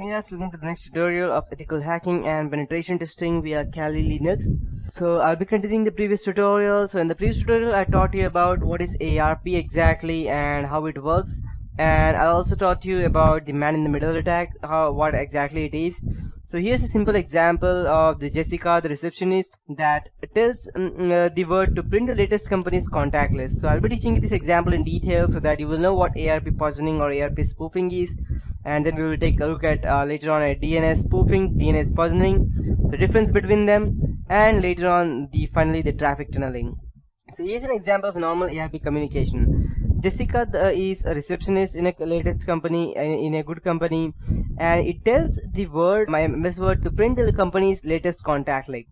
Hey guys, welcome to the next tutorial of ethical hacking and penetration testing via Kali Linux. So I'll be continuing the previous tutorial. So in the previous tutorial I taught you about what is ARP exactly and how it works, and I also taught you about the man in the middle attack, what exactly it is. So here's a simple example of the Jessica, the receptionist, that tells the word to print the latest company's contact list. So I'll be teaching you this example in detail so that you will know what ARP poisoning or ARP spoofing is, and then we will take a look at later on at DNS spoofing, DNS poisoning, the difference between them, and later on finally the traffic tunneling. So here's an example of normal ARP communication. Jessica is a receptionist in a latest company, in a good company, and it tells the my MS Word to print the company's latest contact list.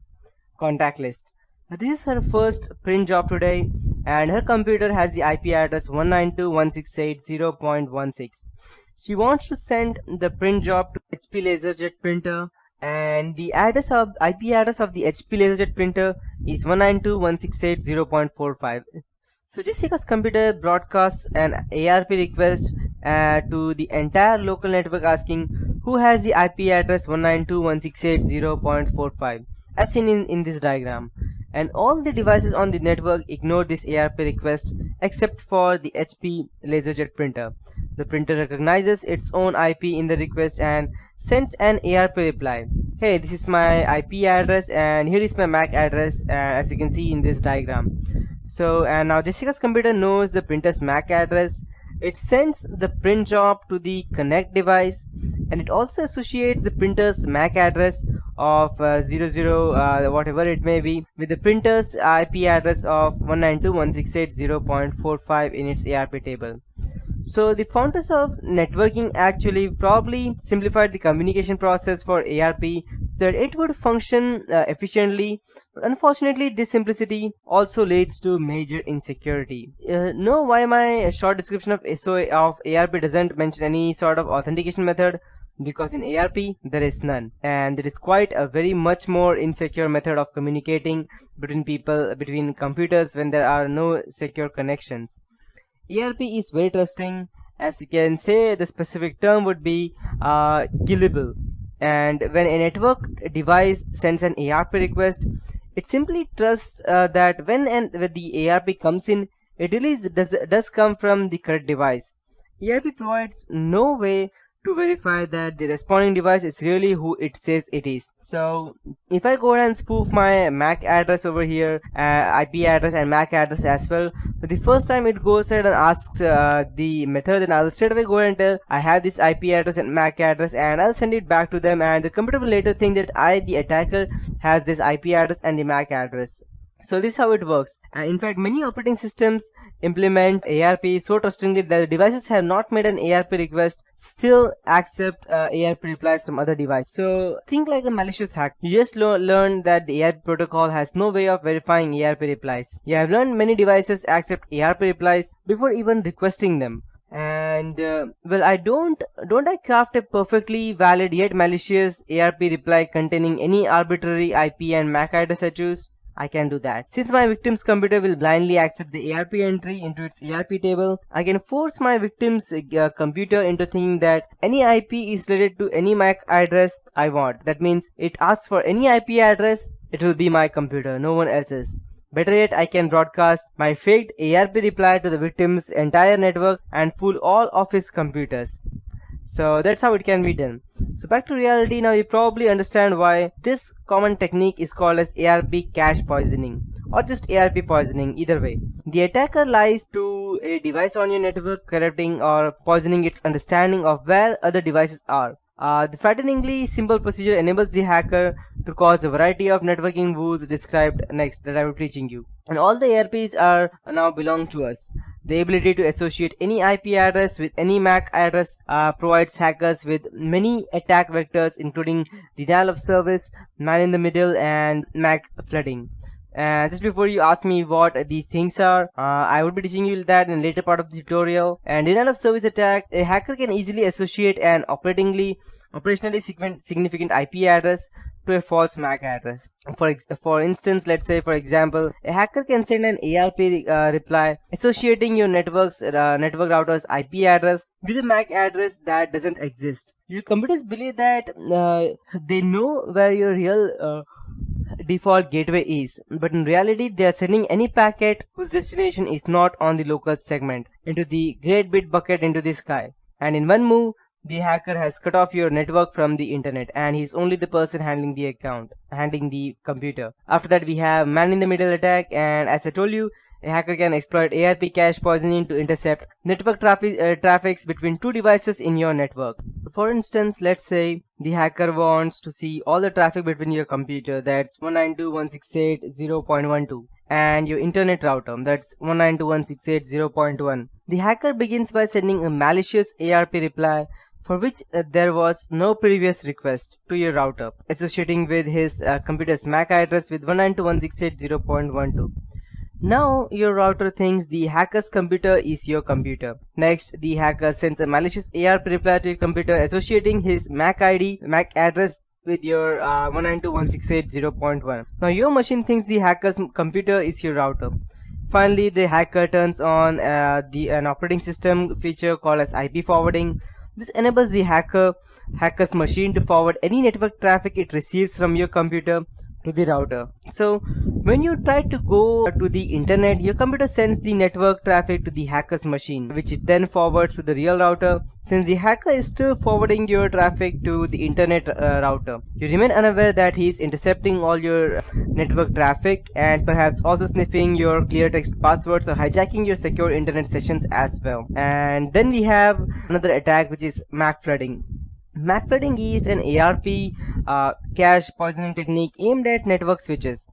Now, this is her first print job today, and her computer has the IP address 192.168.0.16. She wants to send the print job to HP LaserJet printer, and the IP address of the HP LaserJet printer is 192.168.0.45. So Jessica's computer broadcasts an ARP request to the entire local network asking who has the IP address 192.168.0.45 as seen in this diagram. And all the devices on the network ignore this ARP request except for the HP LaserJet printer. The printer recognizes its own IP in the request and sends an ARP reply. Hey, this is my IP address and here is my MAC address, as you can see in this diagram. So, and now Jessica's computer knows the printer's MAC address. It sends the print job to the connect device, and it also associates the printer's MAC address of 00 whatever it may be with the printer's IP address of 192.168.0.45 in its ARP table. So the founders of networking actually probably simplified the communication process for ARP so that it would function efficiently. But unfortunately, this simplicity also leads to major insecurity. Know why my short description of ARP doesn't mention any sort of authentication method? Because in ARP there is none, and it is quite a very much more insecure method of communicating between computers when there are no secure connections. ARP is very trusting. As you can say, the specific term would be gullible, and when a network device sends an ARP request, it simply trusts that when the ARP comes in, it really does come from the correct device. ARP provides no way to verify that the responding device is really who it says it is. So if I go ahead and spoof my MAC address over here, IP address and MAC address as well, the first time it goes ahead and asks the method, then I'll straight away go ahead and tell I have this IP address and MAC address, and I'll send it back to them, and the computer will later think that the attacker has this IP address and the MAC address. So this is how it works. And in fact, many operating systems implement ARP so trustingly that the devices have not made an ARP request still accept ARP replies from other devices. So think like a malicious hack. You just learned that the ARP protocol has no way of verifying ARP replies. You have learned many devices accept ARP replies before even requesting them. And well, don't I craft a perfectly valid yet malicious ARP reply containing any arbitrary IP and MAC address I choose? I can do that. Since my victim's computer will blindly accept the ARP entry into its ARP table, I can force my victim's computer into thinking that any IP is related to any MAC address I want. That means it asks for any IP address, it will be my computer, no one else's. Better yet, I can broadcast my faked ARP reply to the victim's entire network and fool all of his computers. So that's how it can be done. So back to reality. Now you probably understand why this common technique is called as ARP cache poisoning, or just ARP poisoning, either way. The attacker lies to a device on your network, corrupting or poisoning its understanding of where other devices are. The frighteningly simple procedure enables the hacker to cause a variety of networking woes described next that I will be teaching you. And all the ARPs are now belong to us. The ability to associate any IP address with any MAC address provides hackers with many attack vectors, including denial of service, man in the middle, and MAC flooding. Just before you ask me what these things are, I will be teaching you that in later part of the tutorial. And denial of service attack, a hacker can easily associate an operationally significant IP address to a false MAC address. For instance, let's say for example, a hacker can send an ARP reply associating your network router's IP address with a MAC address that doesn't exist. Your computers believe that they know where your real default gateway is, but in reality they are sending any packet whose destination is not on the local segment into the great bit bucket into the sky. And in one move, the hacker has cut off your network from the internet, and he's only the person handling the computer. After that, we have man in the middle attack, and as I told you, a hacker can exploit ARP cache poisoning to intercept network traffics between two devices in your network. For instance, let's say the hacker wants to see all the traffic between your computer, that's 192.168.0.12, and your internet router, that's 192.168.0.1. The hacker begins by sending a malicious ARP reply for which there was no previous request to your router, associating with his computer's MAC address with 192.168.0.12. Now your router thinks the hacker's computer is your computer. Next, the hacker sends a malicious ARP reply to your computer associating his MAC address with your 192.168.0.1. Now your machine thinks the hacker's computer is your router. Finally, the hacker turns on an operating system feature called as IP forwarding. This enables the hacker's machine to forward any network traffic it receives from your computer to the router. So when you try to go to the internet, your computer sends the network traffic to the hacker's machine, which it then forwards to the real router. Since the hacker is still forwarding your traffic to the internet router, you remain unaware that he is intercepting all your network traffic and perhaps also sniffing your clear text passwords or hijacking your secure internet sessions as well. And then we have another attack, which is MAC flooding. MAC flooding is an ARP cache poisoning technique aimed at network switches.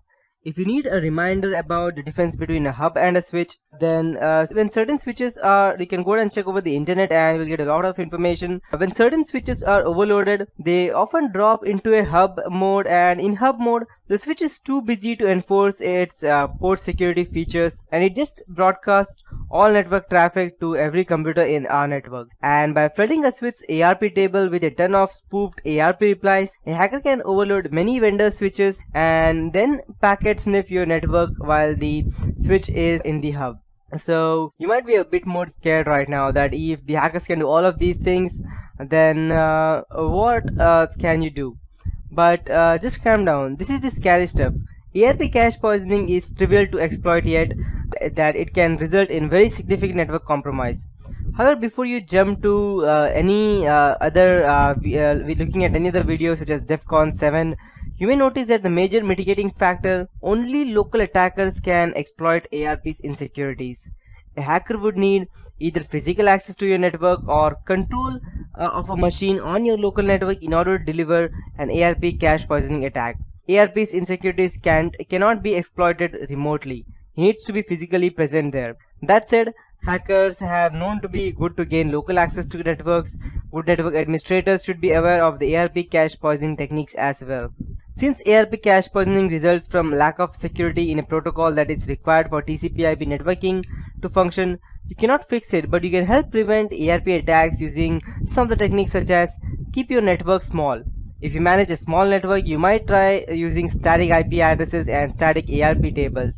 If you need a reminder about the difference between a hub and a switch, then when certain switches are, you can go and check over the internet and you'll get a lot of information. When certain switches are overloaded, they often drop into a hub mode, and in hub mode, the switch is too busy to enforce its port security features, and it just broadcasts all network traffic to every computer in our network. And by flooding a switch's ARP table with a ton of spoofed ARP replies, a hacker can overload many vendor switches and then packet sniff your network while the switch is in the hub. So you might be a bit more scared right now that if the hackers can do all of these things, then what can you do? But just calm down. This is the scary stuff. ARP cache poisoning is trivial to exploit, yet that it can result in very significant network compromise. However, before you jump to looking at any other videos such as DEFCON 7, you may notice that the major mitigating factor, only local attackers can exploit ARP's insecurities. A hacker would need either physical access to your network or control of a machine on your local network in order to deliver an ARP cache poisoning attack. ARP's insecurities cannot be exploited remotely. He needs to be physically present there. That said, hackers have known to be good to gain local access to networks. Good network administrators should be aware of the ARP cache poisoning techniques as well. Since ARP cache poisoning results from lack of security in a protocol that is required for TCP/IP networking to function, you cannot fix it, but you can help prevent ARP attacks using some of the techniques such as keep your network small. If you manage a small network, you might try using static IP addresses and static ARP tables,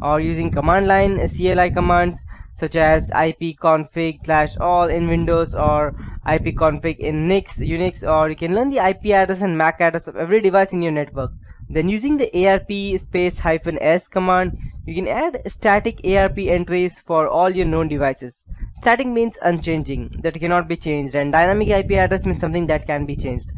or using command line CLI commands such as ipconfig/all in Windows or ipconfig in Unix, or you can learn the IP address and MAC address of every device in your network. Then using the ARP -s command, you can add static ARP entries for all your known devices. Static means unchanging, that cannot be changed, and dynamic IP address means something that can be changed.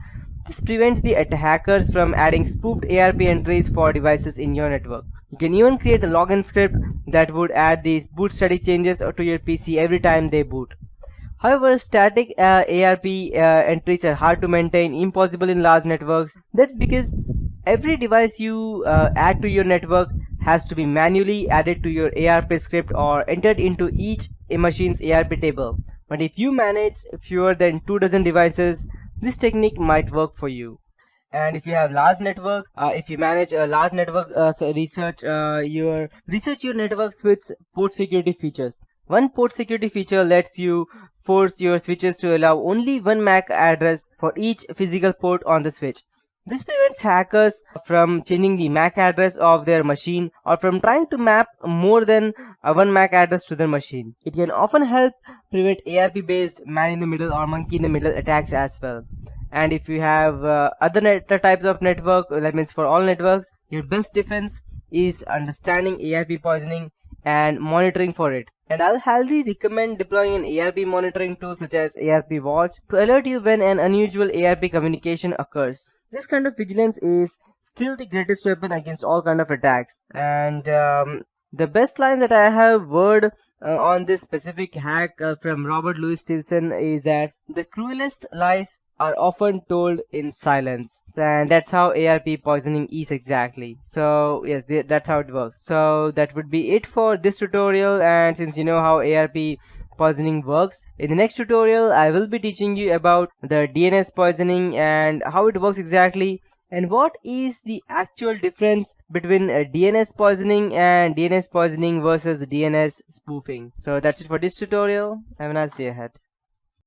This prevents the hackers from adding spoofed ARP entries for devices in your network. You can even create a login script that would add these boot static changes to your PC every time they boot. However, static ARP entries are hard to maintain, impossible in large networks. That's because every device you add to your network has to be manually added to your ARP script or entered into each machine's ARP table. But if you manage fewer than 24 devices, this technique might work for you. And if you have large network, if you manage a large network, research your networks with port security features. One port security feature lets you force your switches to allow only one MAC address for each physical port on the switch. This prevents hackers from changing the MAC address of their machine or from trying to map more than one MAC address to their machine. It can often help prevent ARP-based man-in-the-middle or monkey-in-the-middle attacks as well. And if you have other types of network, that means for all networks, your best defense is understanding ARP poisoning and monitoring for it. And I'll highly recommend deploying an ARP monitoring tool such as ARP Watch to alert you when an unusual ARP communication occurs. This kind of vigilance is still the greatest weapon against all kind of attacks. And the best line that I have heard on this specific hack from Robert Louis Stevenson is that the cruelest lies are often told in silence, and that's how ARP poisoning is exactly. So yes, that's how it works. So that would be it for this tutorial, and since you know how ARP poisoning works, in the next tutorial I will be teaching you about the DNS poisoning and how it works exactly, and what is the actual difference between DNS poisoning and DNS poisoning versus DNS spoofing. So that's it for this tutorial. Have a nice day ahead.